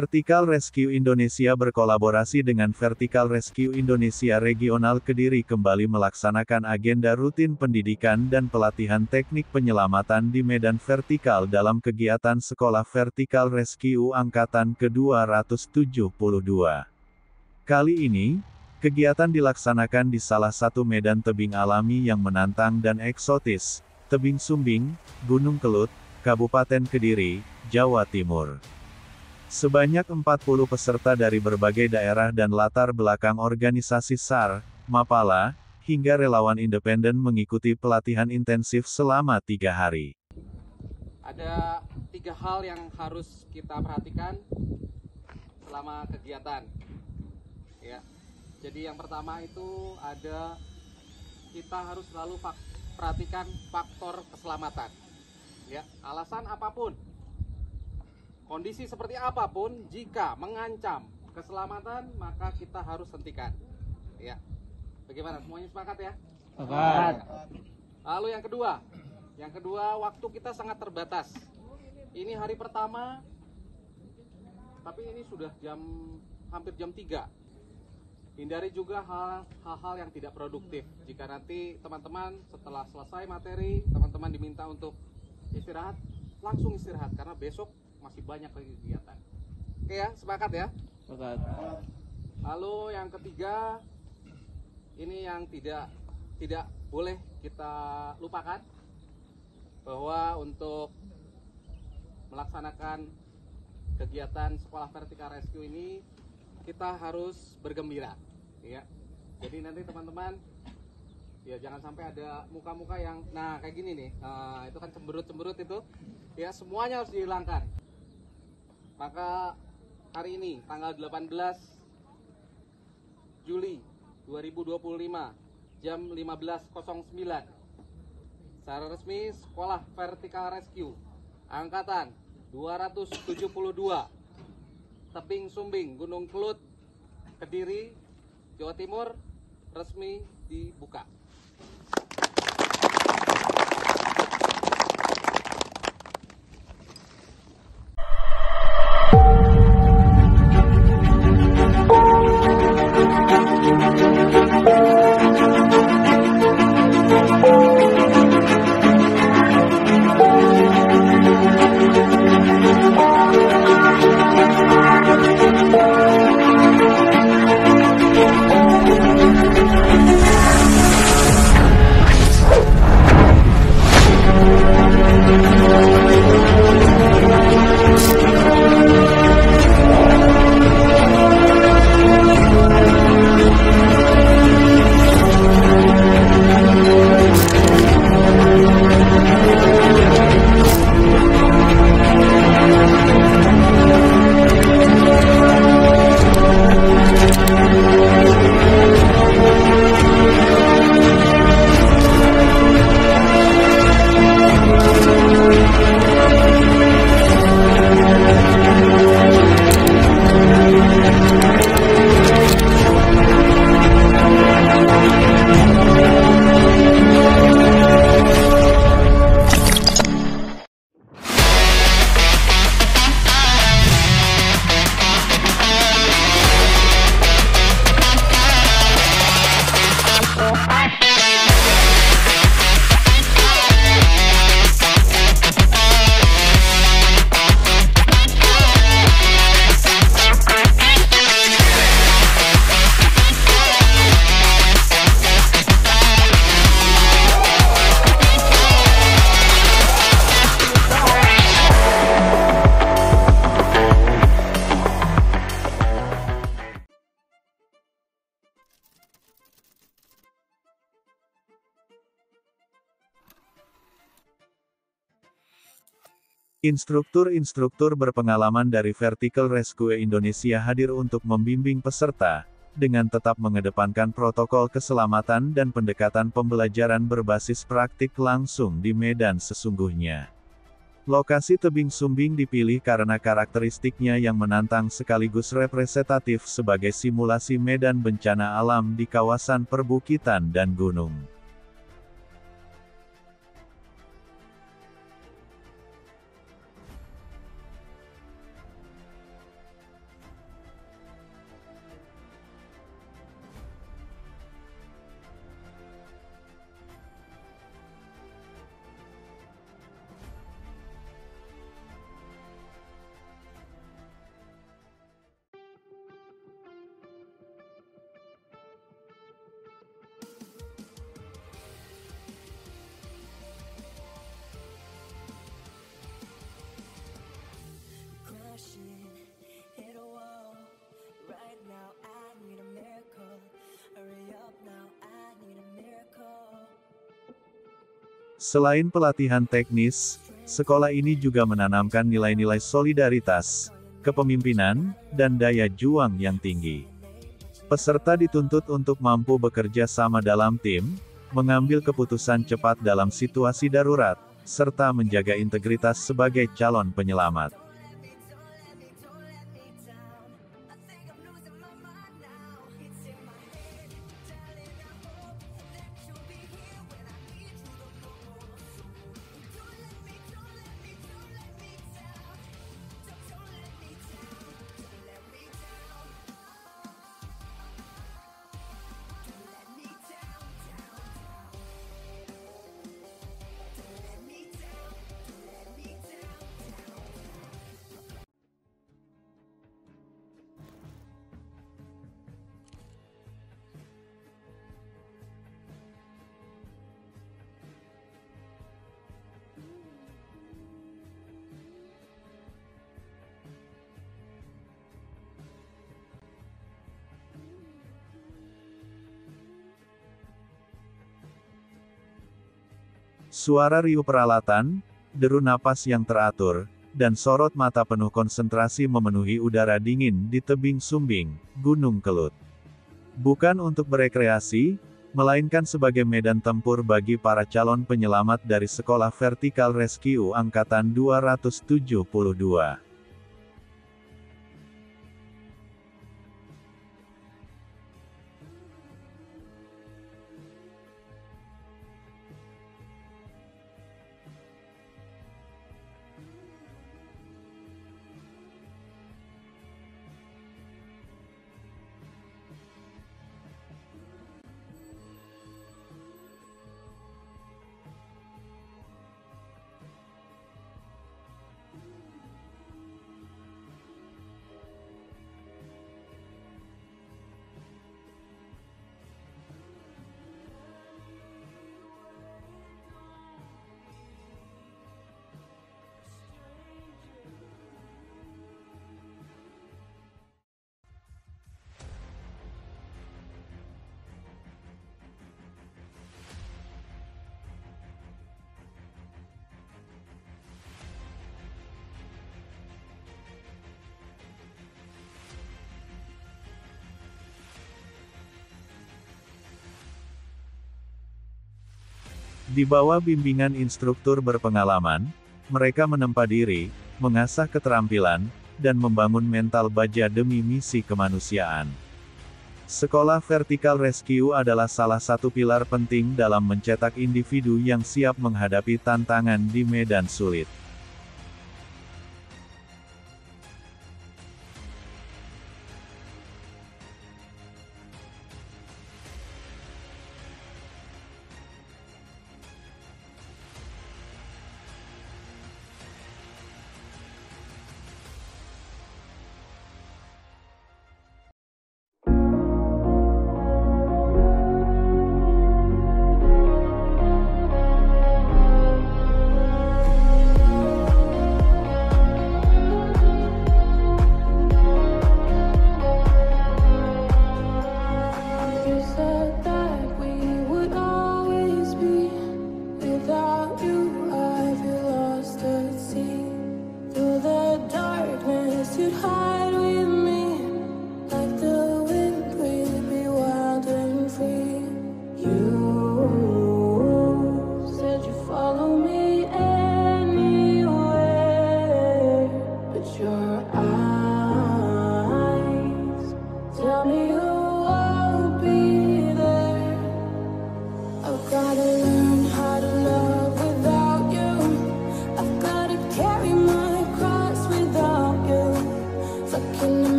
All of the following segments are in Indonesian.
Vertical Rescue Indonesia berkolaborasi dengan Vertical Rescue Indonesia Regional Kediri kembali melaksanakan agenda rutin pendidikan dan pelatihan teknik penyelamatan di medan vertikal dalam kegiatan Sekolah Vertical Rescue Angkatan ke-272. Kali ini, kegiatan dilaksanakan di salah satu medan tebing alami yang menantang dan eksotis, Tebing Sumbing, Gunung Kelut, Kabupaten Kediri, Jawa Timur. Sebanyak 40 peserta dari berbagai daerah dan latar belakang organisasi SAR, Mapala, hingga relawan independen mengikuti pelatihan intensif selama 3 hari. Ada 3 hal yang harus kita perhatikan selama kegiatan. Ya. Jadi yang pertama itu kita harus selalu perhatikan faktor keselamatan. Ya, alasan apapun, kondisi seperti apapun, jika mengancam keselamatan, maka kita harus hentikan. Ya, bagaimana? Semuanya sepakat ya? Sepakat. Lalu yang kedua, waktu kita sangat terbatas. Ini hari pertama, tapi ini sudah hampir jam 3. Hindari juga hal-hal yang tidak produktif. Jika nanti teman-teman setelah selesai materi, teman-teman diminta untuk istirahat, langsung istirahat, karena besok masih banyak lagi kegiatan. Oke ya, sepakat ya? Sepakat. Lalu yang ketiga, ini yang tidak boleh kita lupakan, bahwa untuk melaksanakan kegiatan Sekolah Vertical Rescue ini, kita harus bergembira. Ya. Jadi nanti teman-teman, ya jangan sampai ada muka-muka yang, nah kayak gini nih, itu kan cemberut-cemberut itu, ya semuanya harus dihilangkan. Maka hari ini tanggal 18 Juli 2025 jam 15.09 secara resmi Sekolah Vertical Rescue Angkatan 272 Tebing Sumbing, Gunung Kelut, Kediri, Jawa Timur resmi dibuka. Instruktur-instruktur berpengalaman dari Vertical Rescue Indonesia hadir untuk membimbing peserta, dengan tetap mengedepankan protokol keselamatan dan pendekatan pembelajaran berbasis praktik langsung di medan sesungguhnya. Lokasi Tebing Sumbing dipilih karena karakteristiknya yang menantang sekaligus representatif sebagai simulasi medan bencana alam di kawasan perbukitan dan gunung. Selain pelatihan teknis, sekolah ini juga menanamkan nilai-nilai solidaritas, kepemimpinan, dan daya juang yang tinggi. Peserta dituntut untuk mampu bekerja sama dalam tim, mengambil keputusan cepat dalam situasi darurat, serta menjaga integritas sebagai calon penyelamat. Suara riuh peralatan, deru napas yang teratur, dan sorot mata penuh konsentrasi memenuhi udara dingin di tebing Sumbing, Gunung Kelut. Bukan untuk berekreasi, melainkan sebagai medan tempur bagi para calon penyelamat dari Sekolah Vertical Rescue Angkatan 272. Di bawah bimbingan instruktur berpengalaman, mereka menempa diri, mengasah keterampilan, dan membangun mental baja demi misi kemanusiaan. Sekolah Vertical Rescue adalah salah satu pilar penting dalam mencetak individu yang siap menghadapi tantangan di medan sulit.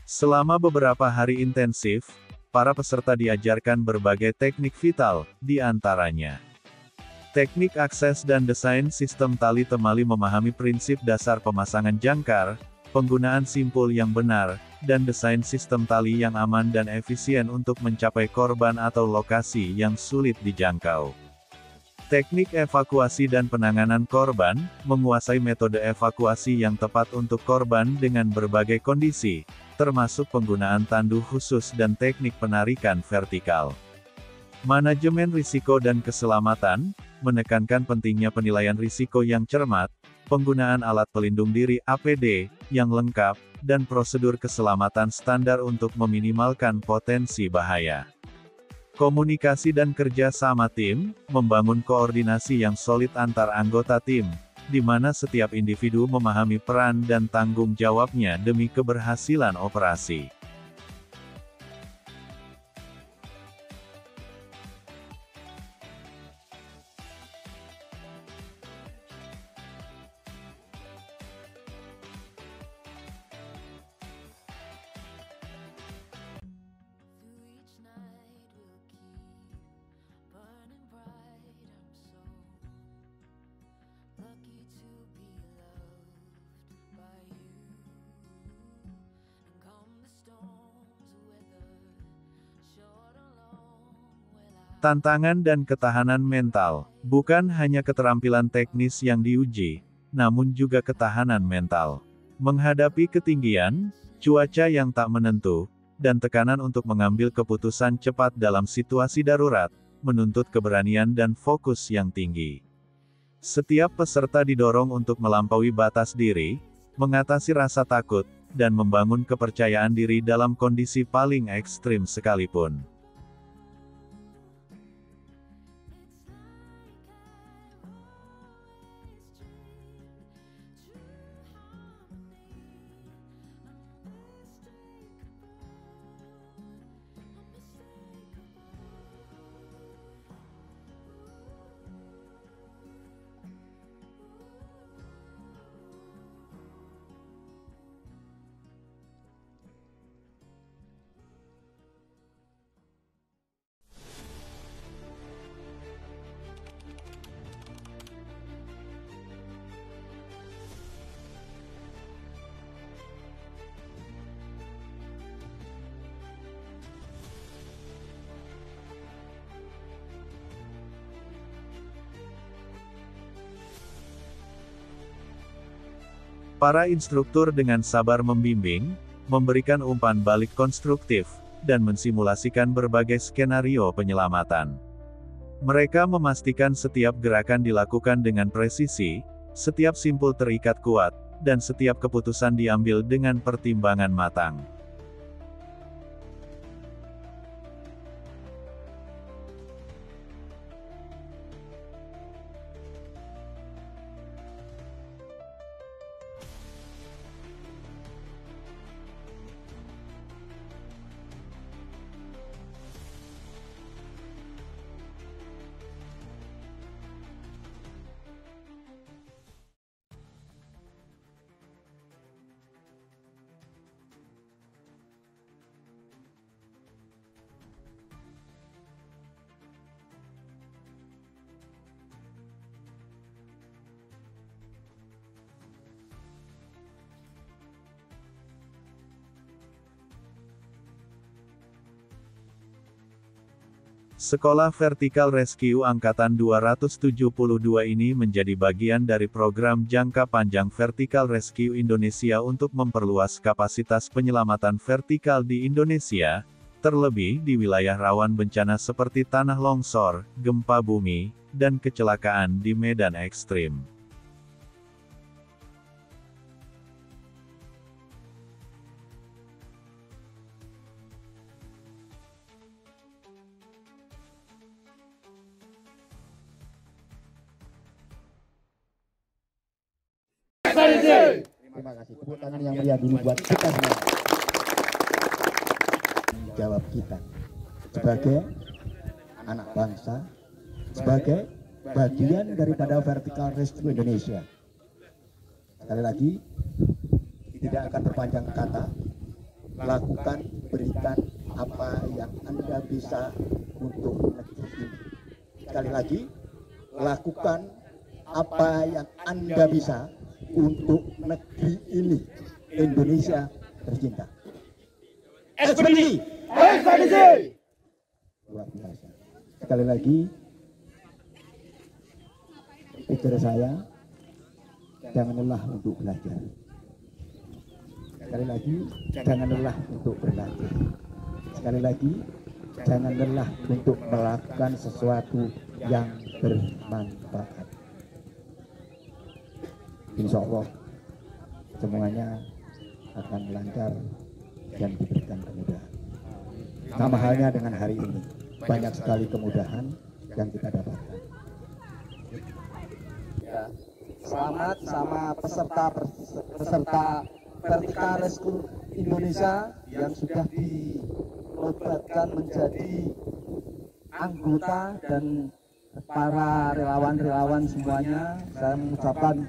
Selama beberapa hari intensif, para peserta diajarkan berbagai teknik vital, di antaranya teknik akses dan desain sistem tali temali, memahami prinsip dasar pemasangan jangkar, penggunaan simpul yang benar, dan desain sistem tali yang aman dan efisien untuk mencapai korban atau lokasi yang sulit dijangkau. Teknik evakuasi dan penanganan korban, menguasai metode evakuasi yang tepat untuk korban dengan berbagai kondisi, termasuk penggunaan tandu khusus dan teknik penarikan vertikal. Manajemen risiko dan keselamatan, menekankan pentingnya penilaian risiko yang cermat, penggunaan alat pelindung diri (APD) yang lengkap, dan prosedur keselamatan standar untuk meminimalkan potensi bahaya. Komunikasi dan kerja sama tim, membangun koordinasi yang solid antar anggota tim, di mana setiap individu memahami peran dan tanggung jawabnya demi keberhasilan operasi. Tantangan dan ketahanan mental, bukan hanya keterampilan teknis yang diuji, namun juga ketahanan mental. Menghadapi ketinggian, cuaca yang tak menentu, dan tekanan untuk mengambil keputusan cepat dalam situasi darurat, menuntut keberanian dan fokus yang tinggi. Setiap peserta didorong untuk melampaui batas diri, mengatasi rasa takut, dan membangun kepercayaan diri dalam kondisi paling ekstrim sekalipun. Para instruktur dengan sabar membimbing, memberikan umpan balik konstruktif, dan mensimulasikan berbagai skenario penyelamatan. Mereka memastikan setiap gerakan dilakukan dengan presisi, setiap simpul terikat kuat, dan setiap keputusan diambil dengan pertimbangan matang. Sekolah Vertical Rescue Angkatan 272 ini menjadi bagian dari program jangka panjang Vertical Rescue Indonesia untuk memperluas kapasitas penyelamatan vertikal di Indonesia, terlebih di wilayah rawan bencana seperti tanah longsor, gempa bumi, dan kecelakaan di medan ekstrim. Terima kasih. Tepuk tangan yang meriah dulu buat kita semua. Jawab kita sebagai anak bangsa, sebagai bagian daripada Vertical Rescue Indonesia. Sekali lagi, tidak akan berpanjang kata. lakukan, berikan apa yang Anda bisa untuk negeri ini. Sekali lagi, lakukan apa yang Anda bisa untuk negeri ini, Indonesia tercinta. Ekspedisi! Ekspedisi! Luar biasa. Sekali lagi, pikir saya, jangan lelah untuk belajar. Sekali lagi, jangan lelah untuk berlatih. Sekali lagi, jangan lelah untuk melakukan sesuatu yang bermanfaat. Insya Allah, semuanya akan lancar dan diberikan kemudahan. Sama halnya dengan hari ini, banyak sekali kemudahan yang kita dapatkan. Selamat sama peserta Vertikal Rescue Indonesia yang sudah dinobatkan menjadi anggota, dan para relawan-relawan semuanya, saya mengucapkan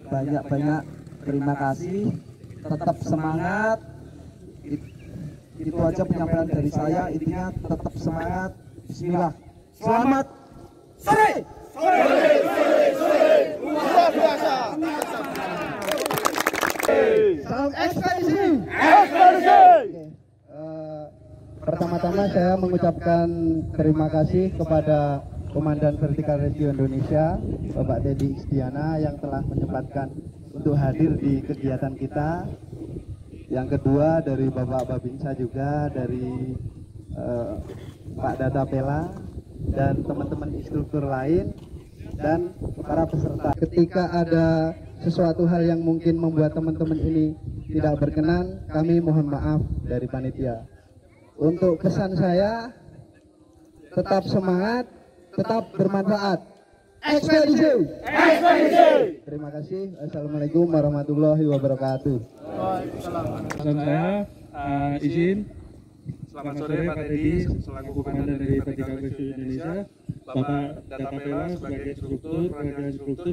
banyak-banyak terima kasih. Tetap semangat. Itu aja penyampaian dari saya, intinya tetap semangat. Bismillah. Selamat sore. Luar biasa. Salam ekspedisi. Pertama-tama saya mengucapkan terima kasih kepada Komandan Vertikal Rescue Indonesia, Bapak Teddy Istiana, yang telah menyempatkan untuk hadir di kegiatan kita. Yang kedua dari Bapak Babinsa juga, dari Pak Dada Pela, dan teman-teman instruktur lain, dan para peserta. Ketika ada sesuatu hal yang mungkin membuat teman-teman ini tidak berkenan, kami mohon maaf dari panitia. Untuk pesan saya, tetap semangat, tetap bermanfaat. Ekspedisi! Ekspedisi! Terima kasih. Assalamualaikum warahmatullahi wabarakatuh. Pesan saya, izin. Selamat sore Pak Teddy, selaku Komandan dari Vertikal Rescue Indonesia, Bapak Data Pela sebagai instruktur,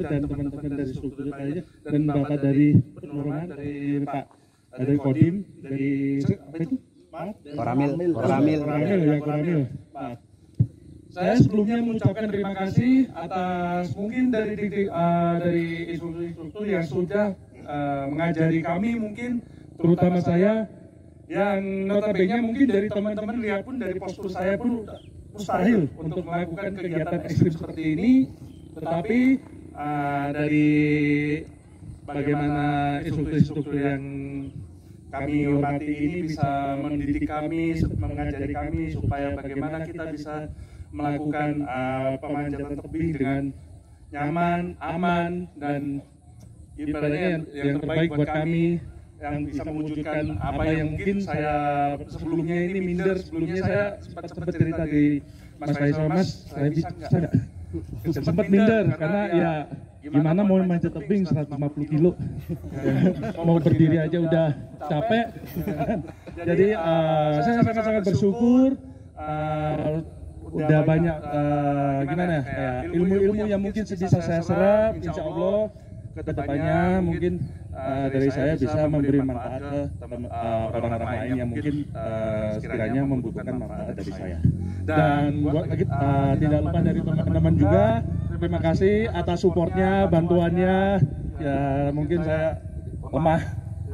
dan teman-teman dari struktur lainnya, dan Bapak dari penerangan, dari Kodim, dari apa itu? Koramil. Saya sebelumnya mengucapkan terima kasih atas mungkin dari instruktur yang sudah mengajari kami, mungkin terutama saya, yang notabene mungkin dari teman-teman lihat pun dari postur saya pun mustahil untuk melakukan kegiatan ekstrim seperti ini, tetapi dari bagaimana instruktur-instruktur yang kami hormati ini bisa mendidik kami, mengajari kami supaya bagaimana kita bisa melakukan pemanjatan tebing dengan nyaman, aman, dan ibaratnya yang terbaik buat kami, yang bisa mewujudkan apa yang mungkin saya sebelumnya ini minder. Sebelumnya saya sempat cerita di Mas Faisal, Mas, saya bisa nggak? Sempat minder karena ya gimana mau manjat tebing 150 kilo, mau berdiri aja udah capek. Jadi saya sangat-sangat bersyukur udah banyak gimana ya, ilmu-ilmu yang mungkin bisa saya serap. Insya Allah kedepannya mungkin dari saya bisa memberi manfaat ke orang-orang lain yang mungkin sekiranya membutuhkan manfaat dari saya. Dan tidak lupa dari teman-teman juga, terima kasih atas supportnya, bantuannya. Ya mungkin saya lemah,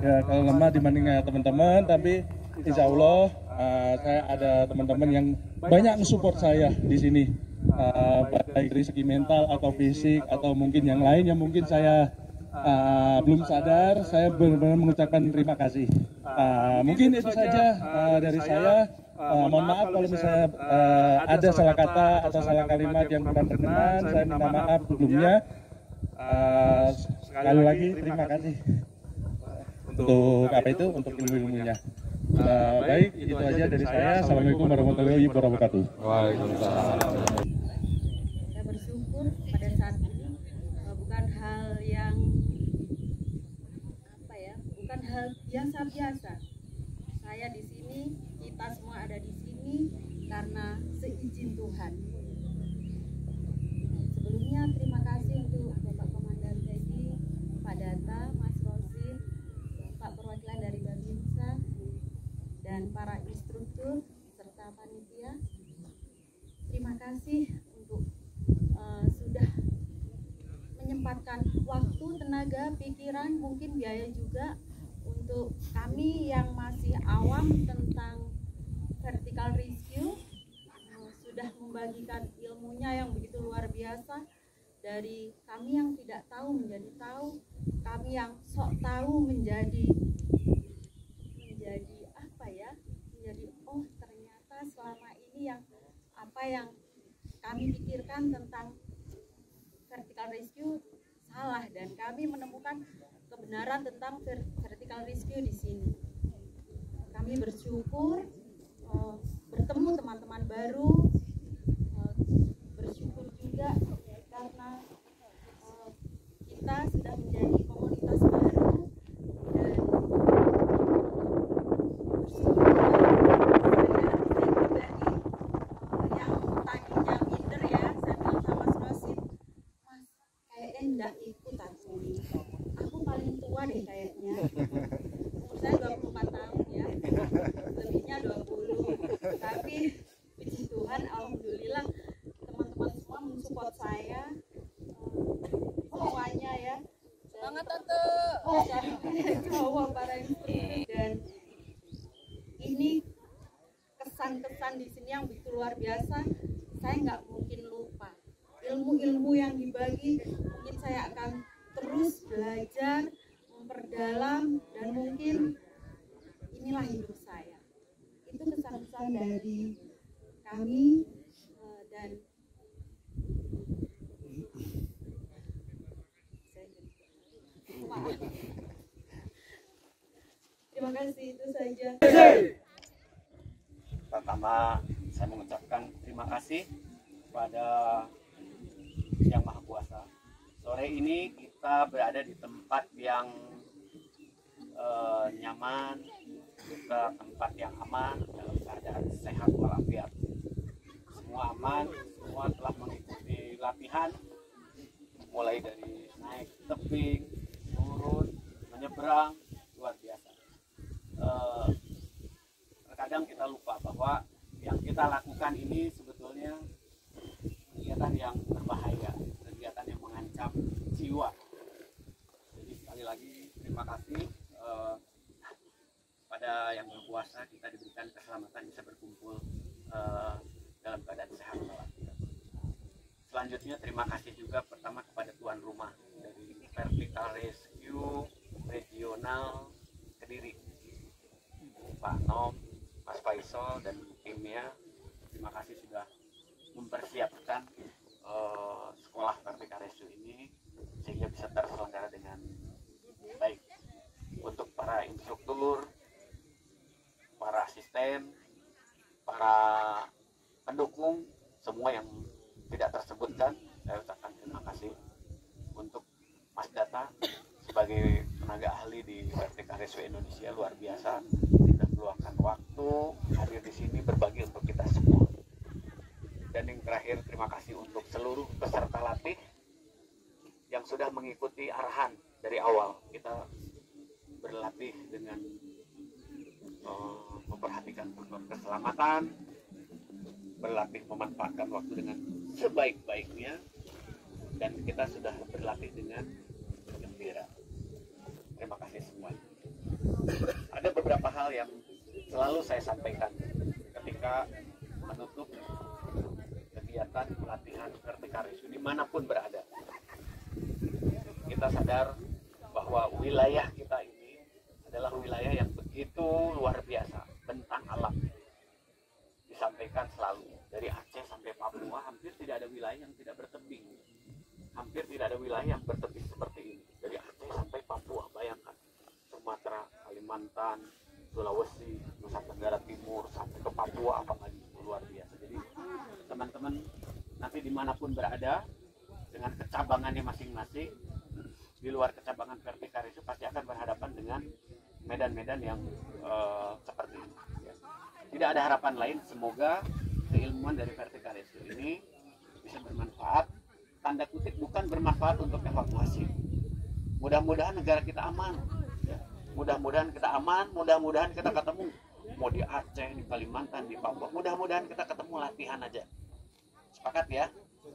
ya kalau lemah dibandingnya teman-teman, tapi insya Allah saya ada teman-teman yang banyak mensupport saya di sini, baik dari segi mental atau fisik atau mungkin yang lain yang mungkin saya belum sadar. Saya benar-benar mengucapkan terima kasih. Mungkin itu saja dari saya. Mohon maaf kalau misalnya ada salah kata atau salah kalimat yang kurang berkenan. Saya minta maaf sebelumnya. Sekali lagi terima kasih untuk apa itu, untuk ilmu-ilmunya. Baik, itu aja dari saya. Assalamualaikum warahmatullahi wabarakatuh. Waalaikumsalam. Saya bersyukur pada saat ini bukan hal yang bukan hal biasa. Saya di sini, kita semua ada di sini karena seizin Tuhan. Sebelumnya terima kasih untuk Bapak Komandan Teddy, Pak Data, Mas Rosin, Pak Perwakilan dari Babinsa, dan para instruktur serta panitia. Terima kasih untuk sudah menyempatkan waktu, tenaga, pikiran, mungkin biaya juga untuk kami yang masih awam tentang vertical rescue. Sudah membagikan ilmunya yang begitu luar biasa. Dari kami yang tidak tahu menjadi tahu, kami yang sok tahu menjadi apa ya? Menjadi oh ternyata selama ini yang apa yang kami pikirkan tentang vertical rescue salah, dan kami menemukan kebenaran tentang vertical rescue di sini. Kami bersyukur bertemu teman-teman baru, bersyukur juga karena kita sudah menjadi komunitas baru, dan bersyukur saya pribadi yang tadinya minder ya, saya bilang sama Mas Rosid, Mas kayaknya enggak ikut aku paling tua deh kayaknya, umur saya 24 tahun ya, lebihnya 20, tapi puji Tuhan alhamdulillah teman-teman semua mensupport saya semuanya ya. Semangat Tante. Cowok para instruktur, dan ini kesan-kesan di sini yang begitu luar biasa. Saya nggak mungkin lupa ilmu-ilmu yang dibagi. Mungkin saya akan terus belajar, memperdalam, dan mungkin inilah hidup saya. Itu kesan-kesan dari kami, dan terima kasih, itu saja. Pertama, saya mengucapkan terima kasih kepada Yang Maha Kuasa. Sore ini kita berada di tempat yang nyaman, juga tempat yang aman, dalam keadaan sehat walafiat. Semua aman, semua telah mengikuti latihan, mulai dari naik tebing, turun, menyeberang, luar biasa. Terkadang kita lupa bahwa yang kita lakukan ini sebetulnya kegiatan yang berbahaya, kegiatan yang mengancam jiwa. Jadi sekali lagi terima kasih pada Yang Maha Kuasa, kita diberikan keselamatan bisa berkumpul dalam keadaan sehat walafiat. Selanjutnya terima kasih juga pertama kepada tuan rumah dari Vertical Rescue Regional Kediri, Pak Nom, Mas Faisal dan timnya. Terima kasih sudah mempersiapkan sekolah Vertical Rescue ini sehingga bisa terselenggara dengan baik. Untuk para instruktur, para asisten, para pendukung, semua yang tidak tersebutkan, saya ucapkan terima kasih. Untuk Mas Data sebagai tenaga ahli di Vertical Rescue Indonesia, luar biasa, sudah meluangkan waktu hadir di sini berbagi untuk kita semua. Dan yang terakhir, terima kasih untuk seluruh peserta latih yang sudah mengikuti arahan dari awal. Kita berlatih dengan memperhatikan protokol keselamatan, berlatih memanfaatkan waktu dengan sebaik-baiknya, dan kita sudah berlatih dengan gembira. Terima kasih semuanya. Ada beberapa hal yang selalu saya sampaikan ketika menutup kegiatan pelatihan Vertical Rescue dimanapun berada. Kita sadar bahwa wilayah kita ini adalah wilayah yang begitu luar biasa, bentang alam. Disampaikan selalu, dari Aceh sampai Papua hampir tidak ada wilayah yang tidak bertebing. Hampir tidak ada wilayah yang bertebing seperti ini. Dari Aceh sampai Papua, bayangkan. Sumatera, Kalimantan, Sulawesi, Nusa Tenggara Timur, sampai ke Papua, apalagi luar biasa. Jadi teman-teman nanti dimanapun berada, dengan kecabangannya masing-masing, di luar kecabangan Vertical Rescue pasti akan berhadapan dengan medan-medan yang seperti ini. Tidak ada harapan lain, semoga keilmuan dari Vertical Rescue ini bisa bermanfaat, tanda kutip bukan bermanfaat untuk evakuasi. Mudah-mudahan negara kita aman, mudah-mudahan kita aman, mudah-mudahan kita ketemu mau di Aceh, di Kalimantan, di Papua, mudah-mudahan kita ketemu latihan aja. Sepakat ya?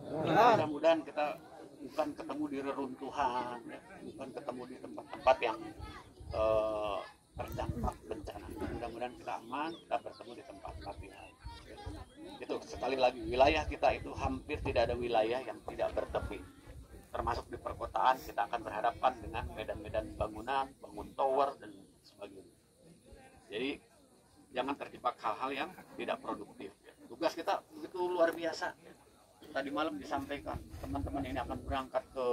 Mudah-mudahan kita bukan ketemu di reruntuhan, ya. Bukan ketemu di tempat-tempat yang terdampak bencana. Mudah-mudahan kita aman, kita bertemu di tempat latihan. Itu sekali lagi, wilayah kita itu hampir tidak ada wilayah yang tidak bertepi. Termasuk di perkotaan kita akan berhadapan dengan medan-medan bangunan, bangun tower dan sebagainya. Jadi jangan terjebak hal-hal yang tidak produktif. Tugas kita begitu luar biasa. Tadi malam disampaikan teman-teman ini akan berangkat ke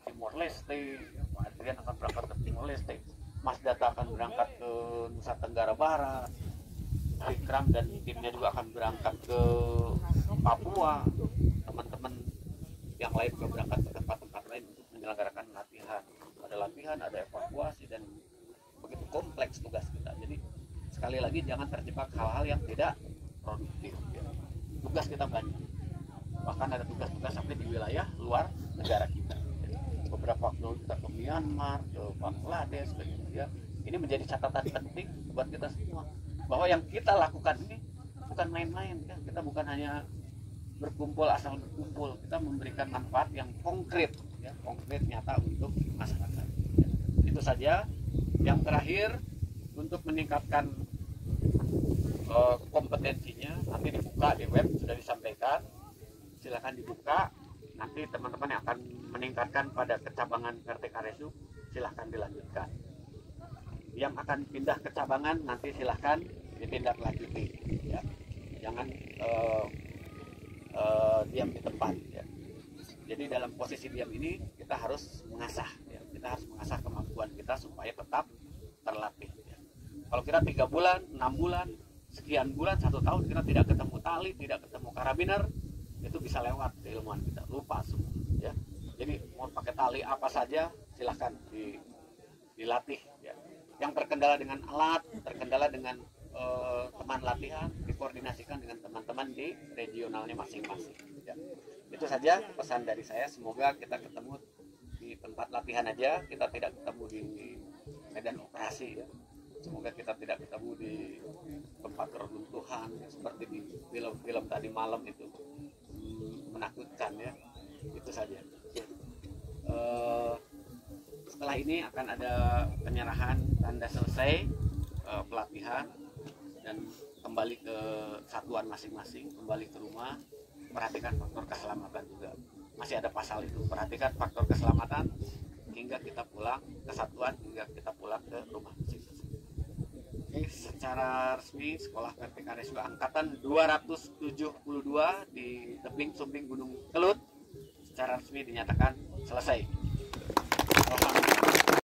Timor Leste, Pak Adrian akan berangkat ke Timor Leste, Mas Data akan berangkat ke Nusa Tenggara Barat, Ikram dan timnya juga akan berangkat ke Papua, teman-teman yang lain juga berangkat ke tempat-tempat lain untuk menyelenggarakan latihan. Ada latihan, ada evakuasi, dan begitu kompleks tugas kita. Jadi sekali lagi jangan terjebak hal-hal yang tidak produktif. Ya. Tugas kita banyak. Bahkan ada tugas-tugas sampai di wilayah luar negara kita. Beberapa waktu kita ke Myanmar, ke Bangladesh, ya. Ini menjadi catatan penting buat kita semua bahwa yang kita lakukan ini bukan main-main, ya. Kita bukan hanya berkumpul asal berkumpul, kita memberikan manfaat yang konkret, ya, konkret nyata untuk masyarakat. Ya. Itu saja. Yang terakhir, untuk meningkatkan kompetensinya, nanti dibuka di web, sudah disampaikan. Silakan dibuka, nanti teman-teman yang akan meningkatkan pada kecabangan PRTKRSU silahkan dilanjutkan. Yang akan pindah ke cabangan nanti silahkan ditindaklanjuti, ya. Jangan diam di tempat, ya. Jadi dalam posisi diam ini kita harus mengasah, ya. Kita harus mengasah kemampuan kita supaya tetap terlatih, ya. Kalau kita 3 bulan, 6 bulan, sekian bulan, 1 tahun kita tidak ketemu tali, tidak ketemu karabiner, itu bisa lewat keilmuan kita, lupa semua, ya. Jadi mau pakai tali apa saja silahkan dilatih, ya. Yang terkendala dengan alat, terkendala dengan teman latihan, dikoordinasikan dengan teman-teman di regionalnya masing-masing, ya. Itu saja pesan dari saya. Semoga kita ketemu di tempat latihan aja, kita tidak ketemu di medan operasi, ya. Semoga kita tidak ketemu di tempat reruntuhan, ya, seperti di film-film tadi malam itu, menakutkan, ya. Itu saja. Setelah ini akan ada penyerahan tanda selesai pelatihan dan kembali ke satuan masing-masing, kembali ke rumah. Perhatikan faktor keselamatan juga, masih ada pasal itu. Perhatikan faktor keselamatan hingga kita pulang ke satuan, hingga kita pulang ke rumah masing-masing. Oke, secara resmi Sekolah PRTKRSU Angkatan 272 di tebing sumbing Gunung Kelut secara resmi dinyatakan selesai.